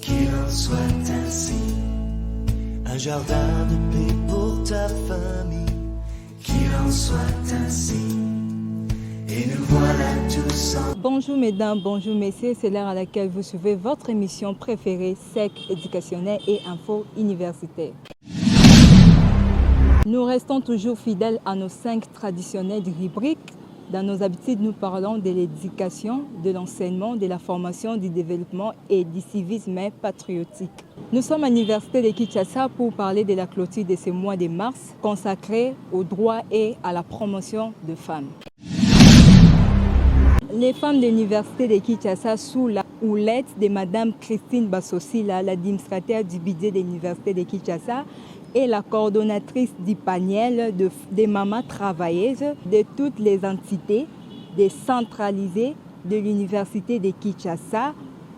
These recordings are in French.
qu'il en soit ainsi. Un jardin de paix pour ta famille, qu'il en soit ainsi. Et nous voilà tous en... Bonjour mesdames, bonjour messieurs, c'est l'heure à laquelle vous suivez votre émission préférée, SEC éducationnel et info universitaire. Nous restons toujours fidèles à nos 5 traditionnelles rubriques. Dans nos habitudes, nous parlons de l'éducation, de l'enseignement, de la formation, du développement et du civisme patriotique. Nous sommes à l'Université de Kinshasa pour parler de la clôture de ce mois de mars consacré aux droits et à la promotion de femmes. Les femmes de l'Université de Kinshasa, sous la houlette de Mme Christine Bassosila, l'administrateur du budget de l'Université de Kinshasa, et la coordonnatrice du panel des mamans travailleuses de toutes les entités décentralisées de l'Université de Kinshasa,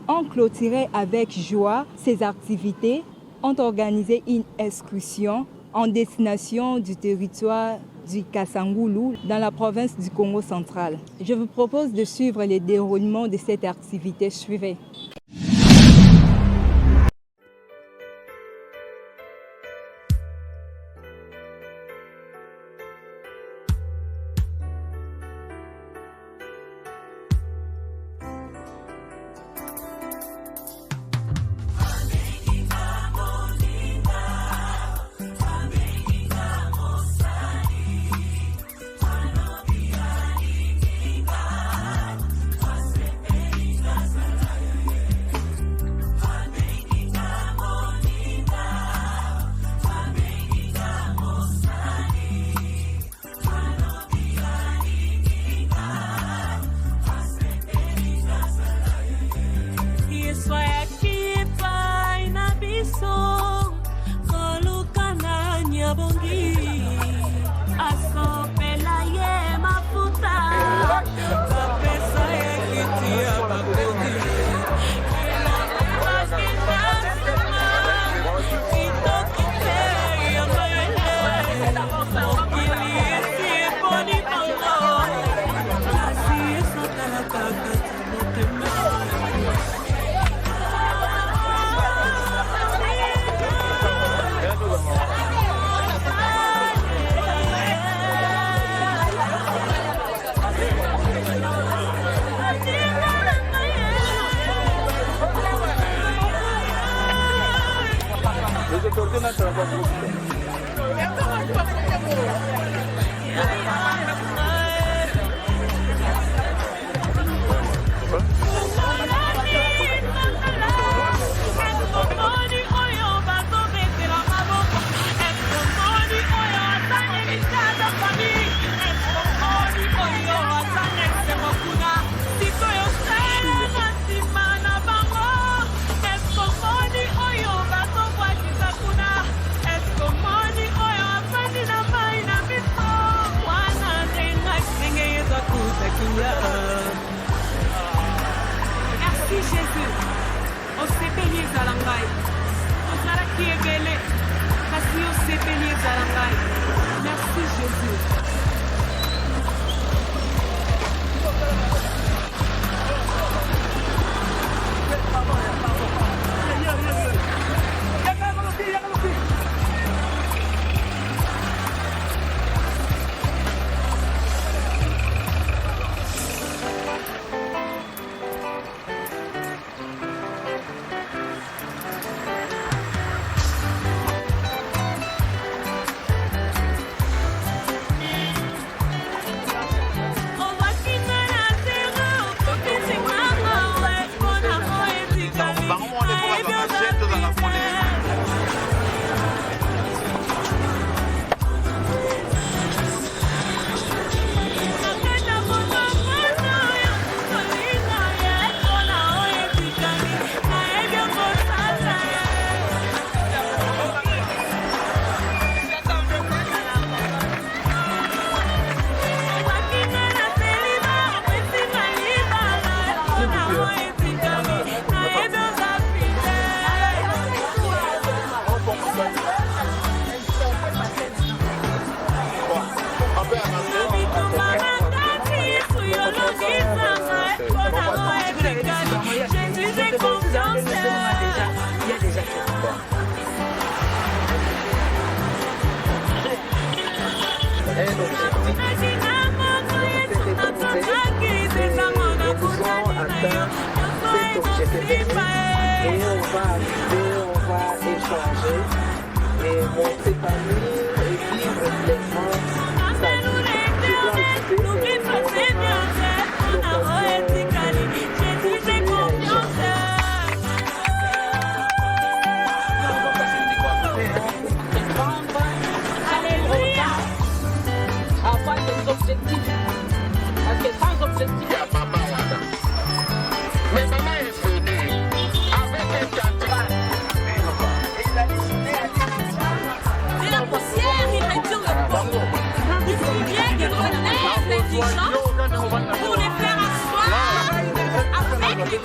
ont clôturé avec joie ces activités, ont organisé une excursion en destination du territoire du Kassangoulou dans la province du Congo central. Je vous propose de suivre le déroulement de cette activité. Suivez. objet technique et on va arriver, on va échanger et montrer famille et vivre pleinement sa vie. Je dois ajouter objectifs. Parce que sans objectif, il y a maman Wanda. Mais maman est venue avec un candidat. C'est la poussière qui retire le Congo. Il faut bien qu'ils relèvent les gens pour les faire asseoir avec les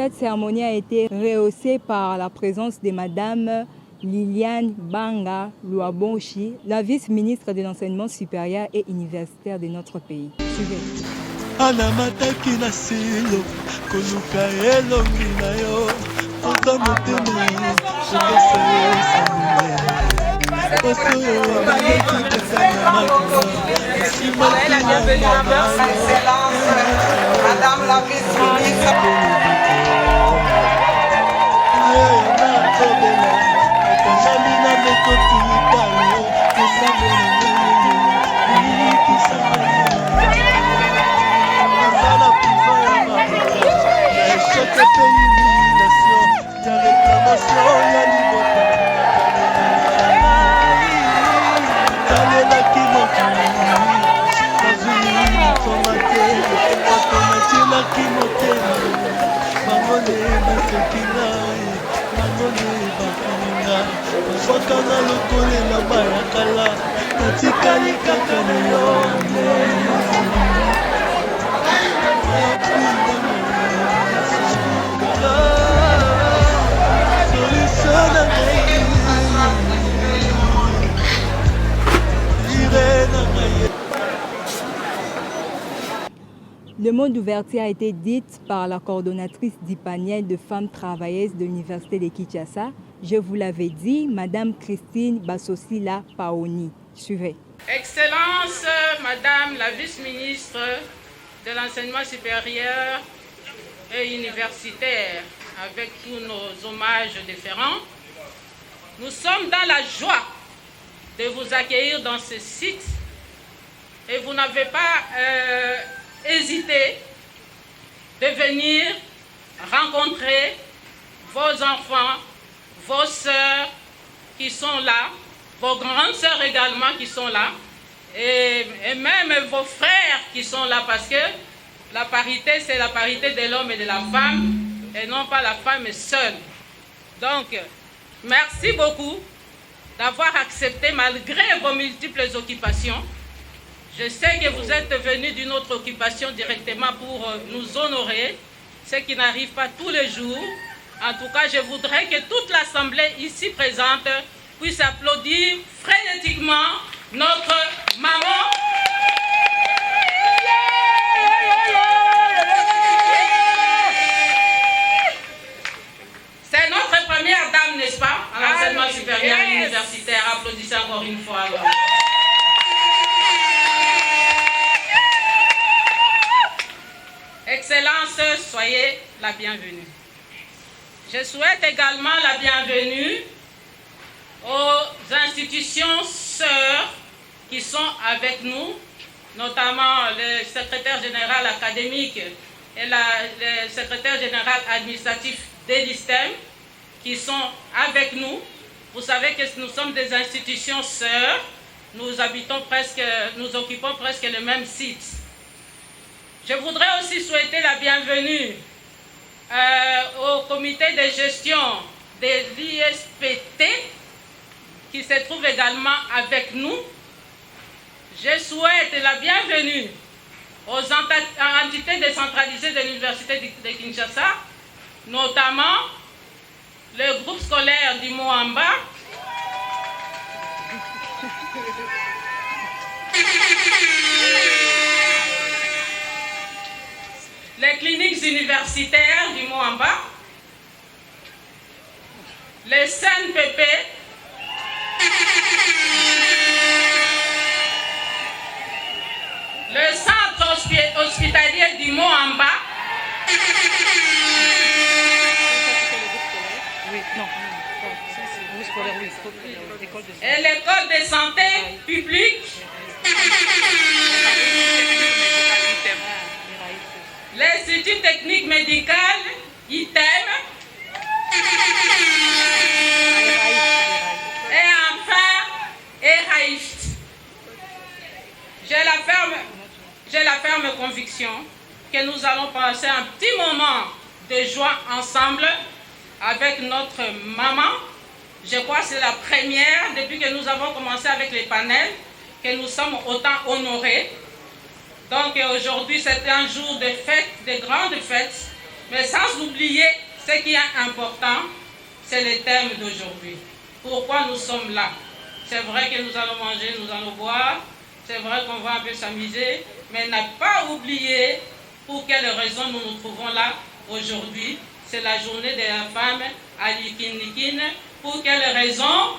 Cette cérémonie a été rehaussée par la présence de Madame Liliane Banga Luabonchi, la vice-ministre de l'enseignement supérieur et universitaire de notre pays. Suivez. anamataki na silo koluka elongi na yo ota motema okesa yosamule oso baleki Madame la vice-ministre. Thank you. bakanga lokolela bayakala natikali kaka na yo solution na ngai ire na ngai. Le mot d'ouverture a été dit par la coordonnatrice du panel de femmes travailleuses de l'Université de Kinshasa. Je vous l'avais dit, Madame Christine Basosila Paoni. Suivez. Excellence, Madame la vice-ministre de l'enseignement supérieur et universitaire, avec tous nos hommages différents, nous sommes dans la joie de vous accueillir dans ce site et vous n'avez pas hésité de venir rencontrer vos enfants, vos sœurs qui sont là, vos grandes sœurs également qui sont là, et même vos frères qui sont là, parce que la parité, c'est la parité de l'homme et de la femme, et non pas la femme seule. Donc, merci beaucoup d'avoir accepté malgré vos multiples occupations. Je sais que vous êtes venus d'une autre occupation directement pour nous honorer, ce qui n'arrive pas tous les jours. En tout cas, je voudrais que toute l'Assemblée ici présente puisse applaudir frénétiquement notre maman. C'est notre première dame, n'est-ce pas, à l'enseignement supérieur et universitaire. Applaudissez encore une fois. Alors. Excellence, soyez la bienvenue. Je souhaite également la bienvenue aux institutions sœurs qui sont avec nous, notamment le secrétaire général académique et le secrétaire général administratif de l'ISTEM qui sont avec nous. Vous savez que nous sommes des institutions sœurs, nous occupons presque le même site. Je voudrais aussi souhaiter la bienvenue au comité de gestion de l'ISPT qui se trouve également avec nous. Je souhaite la bienvenue aux entités décentralisées de l'Université de Kinshasa, notamment le groupe scolaire du Moamba, les cliniques universitaires du Moamba, les CNPP, le centre hospitalier du Moamba, et l'école de santé publique, l'Institut technique médical, ITEM, et enfin, ERAIFT. J'ai la ferme conviction que nous allons passer un petit moment de joie ensemble avec notre maman. Je crois que c'est la première, depuis que nous avons commencé avec les panels, que nous sommes autant honorés. Donc aujourd'hui, c'est un jour de fête, de grandes fêtes, mais sans oublier ce qui est important, c'est le thème d'aujourd'hui. Pourquoi nous sommes là? C'est vrai que nous allons manger, nous allons boire, c'est vrai qu'on va un peu s'amuser, mais n'a pas oublié pour quelles raisons nous nous trouvons là aujourd'hui. C'est la journée de la femme à Likinikin. Pour quelle raison?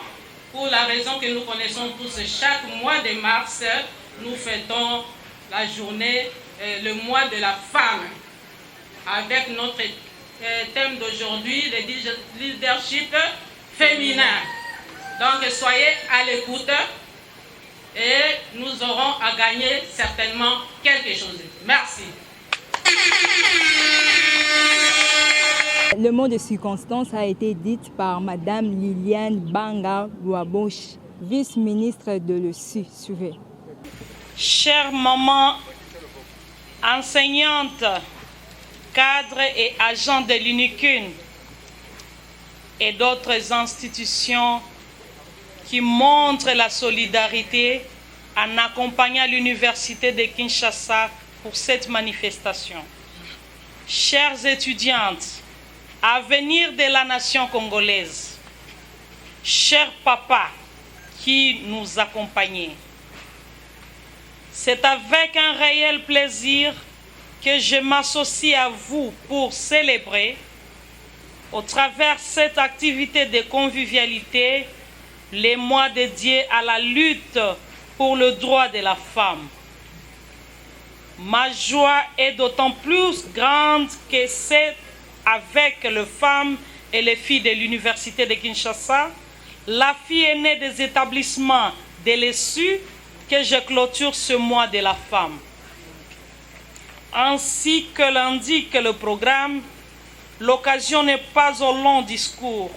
Pour la raison que nous connaissons tous, chaque mois de mars, nous fêtons la journée, le mois de la femme, avec notre thème d'aujourd'hui, le leadership féminin. Donc soyez à l'écoute et nous aurons à gagner certainement quelque chose. Merci. Le mot de circonstance a été dit par Madame Liliane Banga-Louaboche, vice-ministre de l'ESU. Suivez. Chère maman, enseignante, cadre et agent de l'UNICUN et d'autres institutions qui montre la solidarité en accompagnant l'Université de Kinshasa pour cette manifestation. Chères étudiantes, avenir de la nation congolaise, chers papas qui nous accompagnez, c'est avec un réel plaisir que je m'associe à vous pour célébrer, au travers de cette activité de convivialité, les mois dédiés à la lutte pour le droit de la femme. Ma joie est d'autant plus grande que c'est avec les femmes et les filles de l'Université de Kinshasa, la fille aînée des établissements de l'ESU, que je clôture ce mois de la femme. Ainsi que l'indique le programme, l'occasion n'est pas au long discours,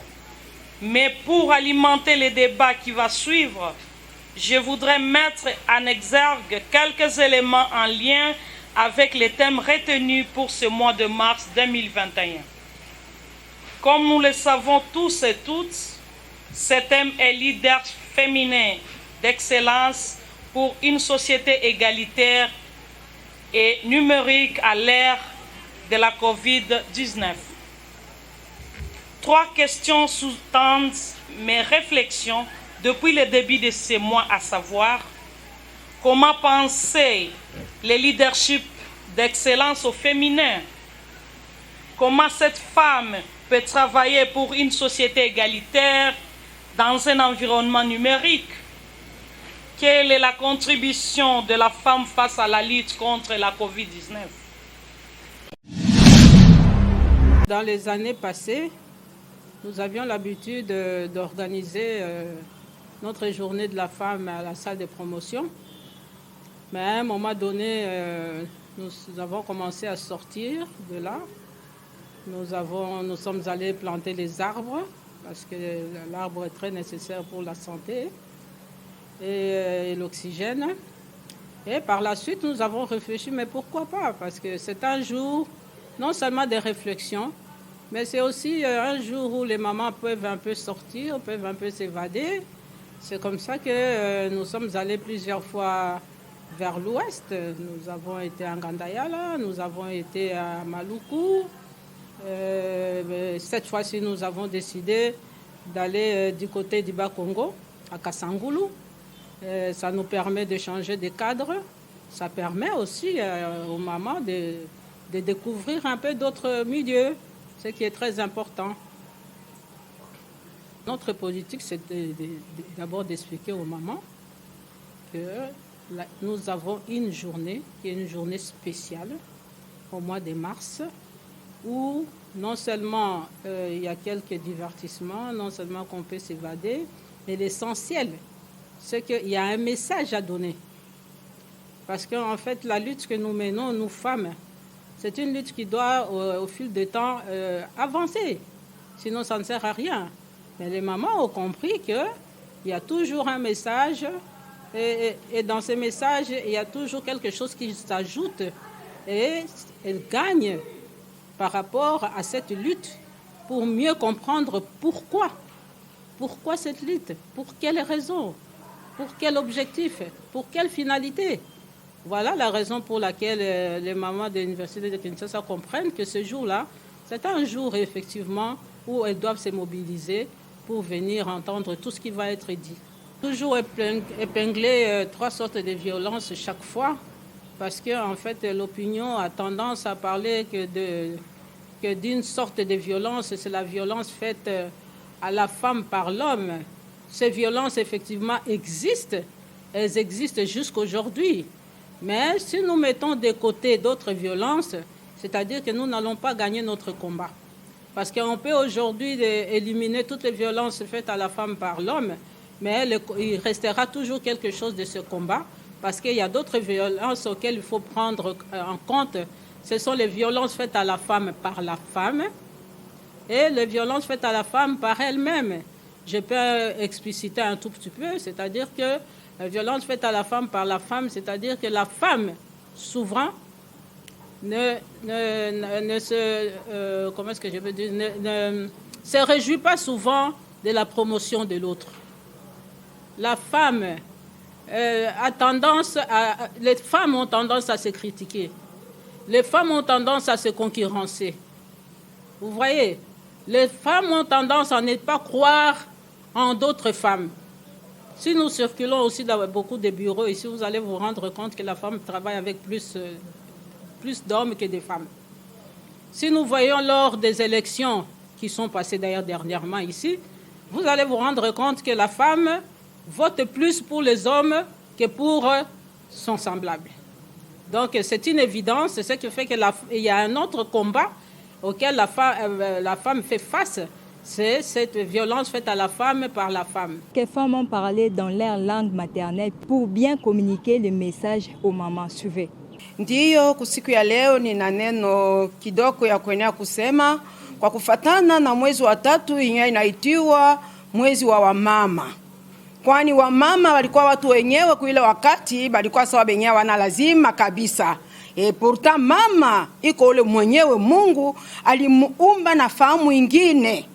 mais pour alimenter le débat qui va suivre, je voudrais mettre en exergue quelques éléments en lien avec les thèmes retenus pour ce mois de mars 2021. Comme nous le savons tous et toutes, ce thème est leader féminin d'excellence pour une société égalitaire et numérique à l'ère de la COVID-19. 3 questions sous-tendent mes réflexions depuis le début de ce mois, à savoir comment penser le leadership d'excellence au féminin, comment cette femme peut travailler pour une société égalitaire dans un environnement numérique, quelle est la contribution de la femme face à la lutte contre la COVID-19. Dans les années passées, nous avions l'habitude d'organiser notre journée de la femme à la salle de promotion. Mais à un moment donné, nous avons commencé à sortir de là. Nous sommes allés planter les arbres parce que l'arbre est très nécessaire pour la santé et l'oxygène. Et par la suite, nous avons réfléchi, mais pourquoi pas? Parce que c'est un jour, non seulement des réflexions, mais c'est aussi un jour où les mamans peuvent un peu sortir, peuvent un peu s'évader. C'est comme ça que nous sommes allés plusieurs fois vers l'ouest. Nous avons été à Ngandayala, nous avons été à Maluku. Cette fois-ci, nous avons décidé d'aller du côté du Bas-Congo, à Kasangulu. Ça nous permet de changer de cadre. Ça permet aussi aux mamans de découvrir un peu d'autres milieux, ce qui est très important. Notre politique, c'est d'abord d'expliquer aux mamans que nous avons une journée, qui est une journée spéciale, au mois de mars, où non seulement il y a quelques divertissements, non seulement qu'on peut s'évader, mais l'essentiel, c'est qu'il y a un message à donner. Parce qu'en fait, la lutte que nous menons, nous femmes, c'est une lutte qui doit, au fil du temps, avancer. Sinon, ça ne sert à rien. Mais les mamans ont compris qu'il y a toujours un message, et dans ce message, il y a toujours quelque chose qui s'ajoute, et elles gagnent par rapport à cette lutte pour mieux comprendre pourquoi. Pourquoi cette lutte? Pour quelles raisons? Pour quel objectif? Pour quelle finalité? Voilà la raison pour laquelle les mamans de l'Université de Kinshasa comprennent que ce jour-là, c'est un jour effectivement où elles doivent se mobiliser pour venir entendre tout ce qui va être dit. Toujours épingler 3 sortes de violences chaque fois, parce que en fait, l'opinion a tendance à parler que d'une sorte de violence, c'est la violence faite à la femme par l'homme. Ces violences, effectivement, existent. Elles existent jusqu'aujourd'hui. Mais si nous mettons de côté d'autres violences, c'est-à-dire que nous n'allons pas gagner notre combat. Parce qu'on peut aujourd'hui éliminer toutes les violences faites à la femme par l'homme, mais il restera toujours quelque chose de ce combat, parce qu'il y a d'autres violences auxquelles il faut prendre en compte. Ce sont les violences faites à la femme par la femme et les violences faites à la femme par elle-même. Je peux expliciter un tout petit peu, c'est-à-dire que la violence faite à la femme par la femme, c'est-à-dire que la femme, souvent, ne se réjouit pas souvent de la promotion de l'autre. la femme les femmes ont tendance à se critiquer. Les femmes ont tendance à se concurrencer. Vous voyez, les femmes ont tendance à ne pas croire en d'autres femmes. Si nous circulons aussi dans beaucoup de bureaux ici, vous allez vous rendre compte que la femme travaille avec plus d'hommes que de femmes. Si nous voyons lors des élections qui sont passées d'ailleurs dernièrement ici, vous allez vous rendre compte que la femme vote plus pour les hommes que pour son semblable. Donc c'est une évidence, c'est ce qui fait qu'il y a un autre combat auquel la femme fait face. C'est cette violence faite à la femme par la femme. Les femmes ont parlé dans leur langue maternelle pour bien communiquer le message aux mamans. Suivez. Ndiyo, kusiku ya leo nina neno kidogo ya kuenea kusema kwa kufatana na mwezi wa 3 yenye inaitiwa mwezi wa wamama. Kwani wamama walikuwa watu wenyewe kuile wakati walikuwa sawa wenyewe wana lazima kabisa. Pourtant mama iko ule mwenyewe Mungu alimuumba na fahamu ingine.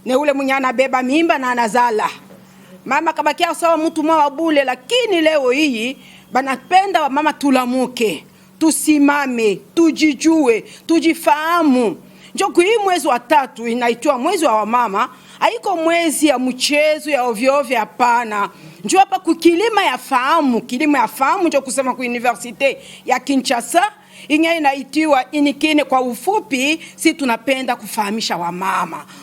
Ne ule mwenye anabeba mimba na anazala. Mama kabakia sawa mtu mwa bule, lakini leo hii banapenda wa mama tulamuke, tusimame, tujijue, tujifahamu. Njoo hii mwezi wa 3 inaitwa mwezi wa wamama, haiko mwezi ya mchezo ya ovyo ovyo, hapana. Njoo hapa kukilima ya fahamu, kilima ya fahamu njoo kusema ku Universite ya Kinshasa. Inye inaitiwa inikine kwa ufupi, si tunapenda kufahamisha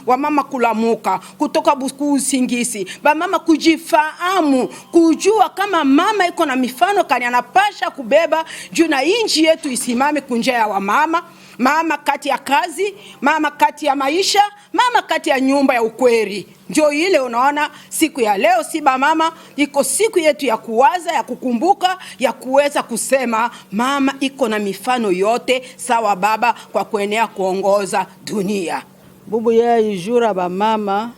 wamama kulamuka, kutoka buku usingisi, mama kujifahamu, kujua kama mama iko na mifano kani anapasha kubeba juu na inji yetu isimame kunjia ya wamama. Mama kati ya kazi, mama kati ya maisha, mama kati ya nyumba ya ukweli. Ndio ile unaona siku ya leo siba mama iko siku yetu ya kuwaza, ya kukumbuka, ya kuweza kusema mama iko na mifano yote sawa baba kwa kuenea kuongoza dunia. Bubu ya ijura ba mama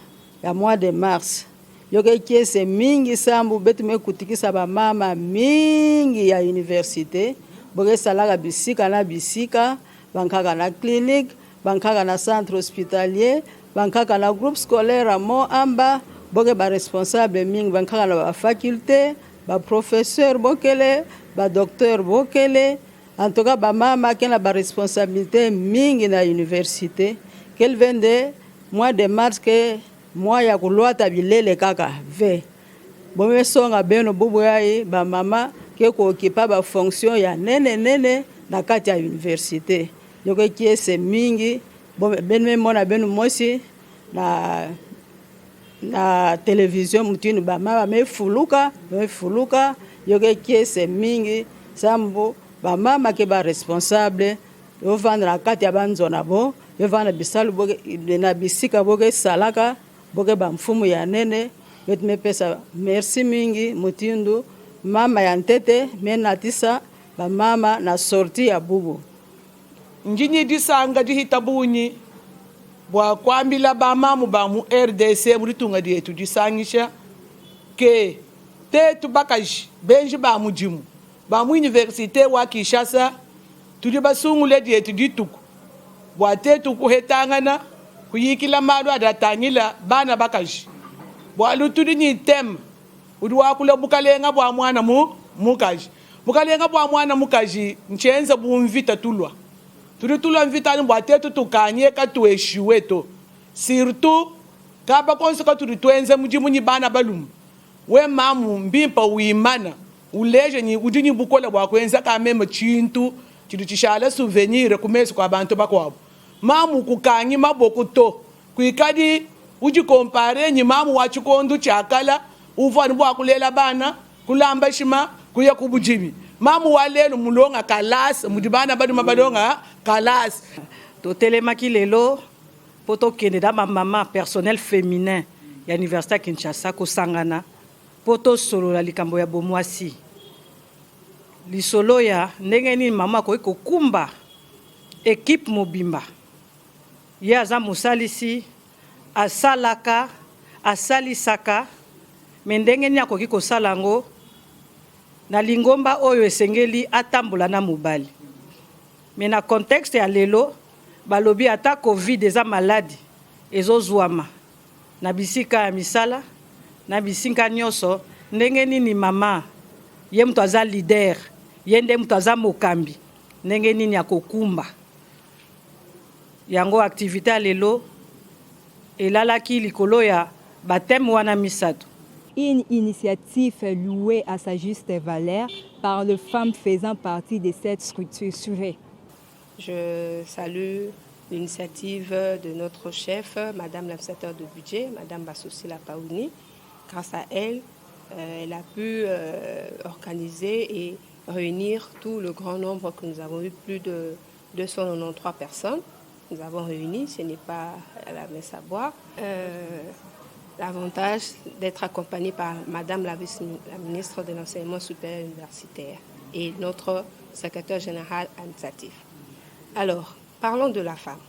ya mois de mars. Yoke kiese mingi sambu betu mekutikisa ba mama mingi ya universite. Boge salaga bisika na bisika. Bankaka na clinique, bankaka na centre hospitalier, bankaka na groupe scolaire à Moamba, boge ba responsable mingi, bankaka na ba faculté, ba professeur bokele, ba docteur bokele, en tout cas ba mama kena ba responsabilité mingi na université. Quel vende mois de mars que mois ya kulwata bilele kaka ve. Bome songa beno bubu yai ba mama ke ko okipa ba fonction ya nene na kati ya université. Yoke kiese mingi benme mona benu mosi na television mutinu ba mama mefuluka yoke kiese mingi sambo ba mama ke ba responsable yo vendre kati ya banzona bo yo vendre bisalu boge na bisika boge salaka boge ba mfumu ya nene betme pesa merci mingi mutindu mama ya ntete menatisa ba mama na sorti ya bubu. Njini disanga dihitabunyi bwa kwambila ba mamu ba mu RDC muritunga dietu disangisha ke tetu bakaji benji ba mujimu ba mu universite wa Kinshasa tudi basungule dietu dituku bwa tetu kuhetangana kuyikila madu adatangila bana bakaji bwa lutudi ni tem udwa kula bukalenga bwa mwana mukaji bukalenga bwa mwana mukaji nchenza bumvita tulwa tulitula mvitani bwatetu tukanye katueshiwe to surtout kaba konseka tulitwenze mujimu ni bana balumu we mamu mbimpa uimana uleje ni udini bukola bwakwenza kameme chintu chilichishala souvenir kumesi kwa bantu bakwabo mamu kukanyi maboko to kuikadi uji compare ni mamu wa chikondu chakala uvani bwakulela bana kulamba shima kuya kubujimi mamu walelo mulonga kalas mudibana badu mabadonga kalas to telemaki lelo poto kende da mama personnel féminin ya Université Kinshasa ko sangana poto solo la likambo ya bomwasi lisolo ya ndenge ni mama ko kumba équipe mobimba ya za musalisi asalaka asalisaka mendenge ni akoki ko salango na lingomba oyo esengeli atambola na mobali. Mais na contexte ya lelo balobi ata covid eza maladi ezozwama na bisika ya misala na bisika nyonso ndenge nini mama ye mtu aza leader ye nde mtu aza mokambi ndenge nini akokumba yango activité ya lelo elalaki likolo ya bateme wana misato. Une initiative louée à sa juste valeur par les femmes faisant partie de cette structure. Je salue l'initiative de notre chef, Madame l'administrateur de budget, Madame Basossi Lapaouni. Grâce à elle, elle a pu organiser et réunir tout le grand nombre que nous avons eu, plus de 293 personnes. Nous avons réuni, ce n'est pas à la messe à boire. L'avantage d'être accompagnée par Madame la ministre de l'Enseignement supérieur universitaire et notre secrétaire général administratif. Alors, parlons de la femme.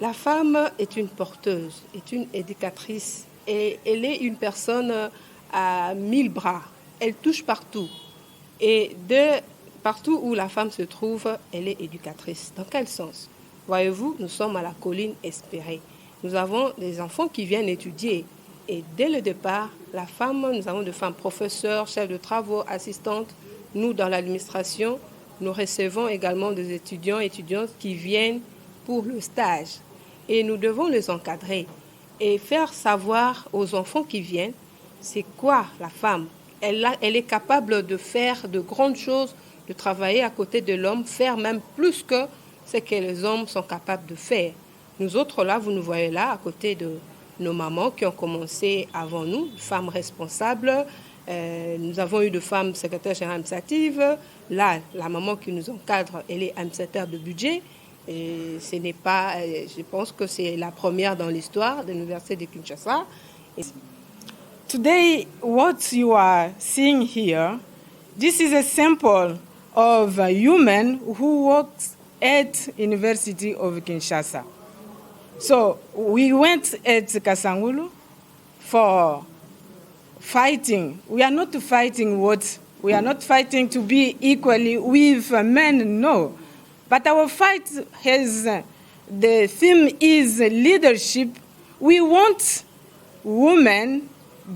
La femme est une porteuse, est une éducatrice et elle est une personne à 1000 bras. Elle touche partout. Et partout où la femme se trouve, elle est éducatrice. Dans quel sens? Voyez-vous, nous sommes à la colline Espérée. Nous avons des enfants qui viennent étudier. Et dès le départ, la femme, nous avons des femmes professeurs, chefs de travaux, assistantes. Nous, dans l'administration, nous recevons également des étudiants et étudiantes qui viennent pour le stage. Et nous devons les encadrer et faire savoir aux enfants qui viennent c'est quoi la femme. Elle est capable de faire de grandes choses, de travailler à côté de l'homme, faire même plus que ce que les hommes sont capables de faire. Nous autres là, vous nous voyez là, à côté de nos mamans qui ont commencé avant nous, femmes responsables. Nous avons eu de femmes secrétaires générales administratives. Là, la maman qui nous encadre, elle est administrateur de budget. Et ce n'est pas, je pense que c'est la première dans l'histoire de l'Université de Kinshasa. Today, what you are seeing here, this is a sample of a human who works at University of Kinshasa. So we went at Kasangulu for fighting. We are not fighting we are not fighting to be equally with men, no. But our fight has, the theme is leadership. We want women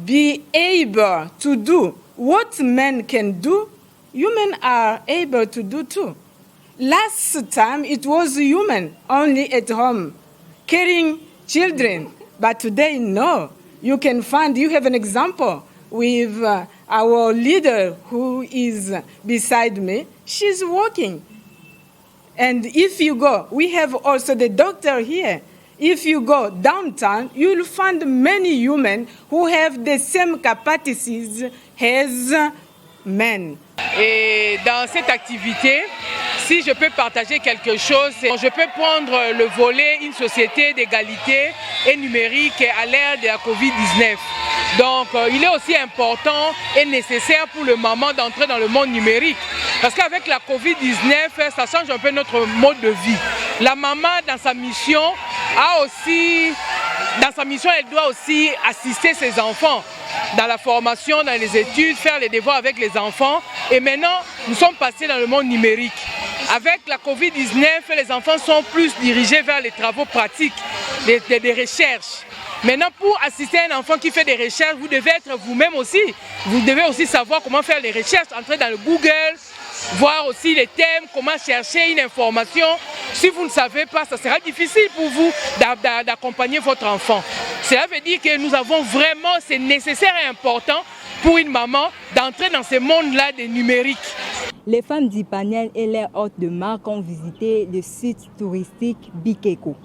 be able to do what men can do, women are able to do too. Last time it was women only at home carrying children, but today no. You have an example with our leader who is beside me. She's working. And if you go, we have also the doctor here. If you go downtown, you'll find many women who have the same capacities as men. Et dans cette activité, si je peux partager quelque chose, je peux prendre le volet une société d'égalité et numérique à l'ère de la Covid-19. Donc il est aussi important et nécessaire pour le moment d'entrer dans le monde numérique. Parce qu'avec la Covid-19, ça change un peu notre mode de vie. La maman, dans sa mission, elle doit aussi assister ses enfants dans la formation, dans les études, faire les devoirs avec les enfants. Et maintenant, nous sommes passés dans le monde numérique. Avec la Covid-19, les enfants sont plus dirigés vers les travaux pratiques, des recherches. Maintenant, pour assister un enfant qui fait des recherches, vous devez être vous-même aussi. Vous devez aussi savoir comment faire les recherches, entrer dans le Google, voir aussi les thèmes, comment chercher une information. Si vous ne savez pas, ça sera difficile pour vous d'accompagner votre enfant. Cela veut dire que nous avons vraiment, c'est nécessaire et important pour une maman d'entrer dans ce monde-là des numériques. Les femmes d'Ipaniel et leurs hôtes de marque ont visité le site touristique Bikeko.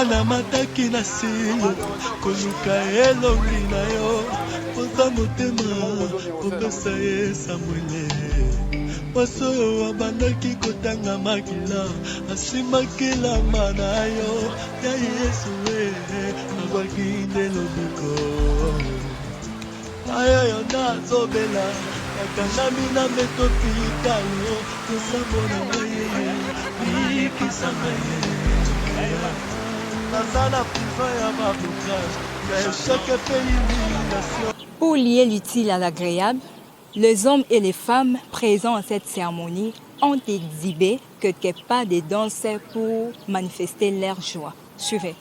anamataki na silo koluka elongi na yo poza motema kopesa ye samwele mwasi oyo abandaki kotanga makila asimaki lamba na yo ya yesu abwaki nde lobiko ayoyo nazobela nakangami na metotika yo tosambo na ngai bikisa ngai naza na priva ya bablocage ya échec mpe humiliation. Pour lier l'utile à l'agréable, les hommes et les femmes présents à cette cérémonie ont exhibé quelque part des danses pour manifester leur joie. Suivez.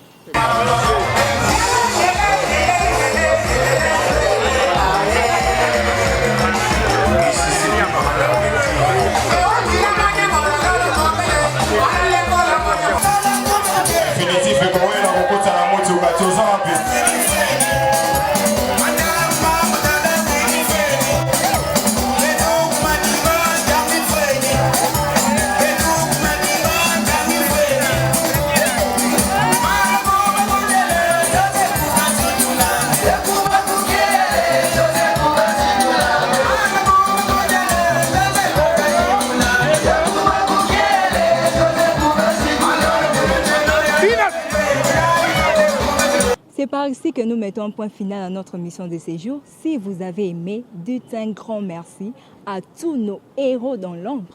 C'est par ici que nous mettons un point final à notre mission de séjour. Si vous avez aimé, dites un grand merci à tous nos héros dans l'ombre.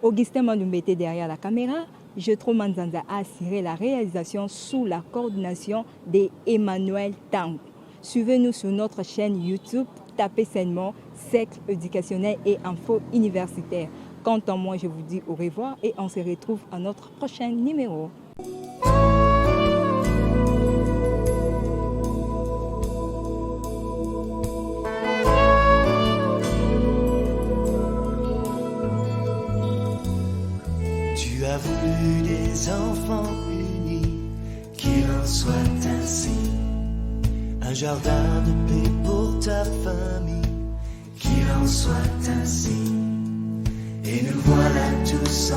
Augustin Mandoumbe était derrière la caméra. Jetro Manzanza a assuré la réalisation sous la coordination d'Emmanuel Tango. Suivez-nous sur notre chaîne YouTube, tapez sainement Cercle éducationnel et info universitaire. Quant à moi, je vous dis au revoir et on se retrouve à notre prochain numéro. Tu as voulu des enfants unis, qu'il en soit ainsi. Un jardin de paix pour ta famille, qu'il en soit ainsi. Et nous voilà tous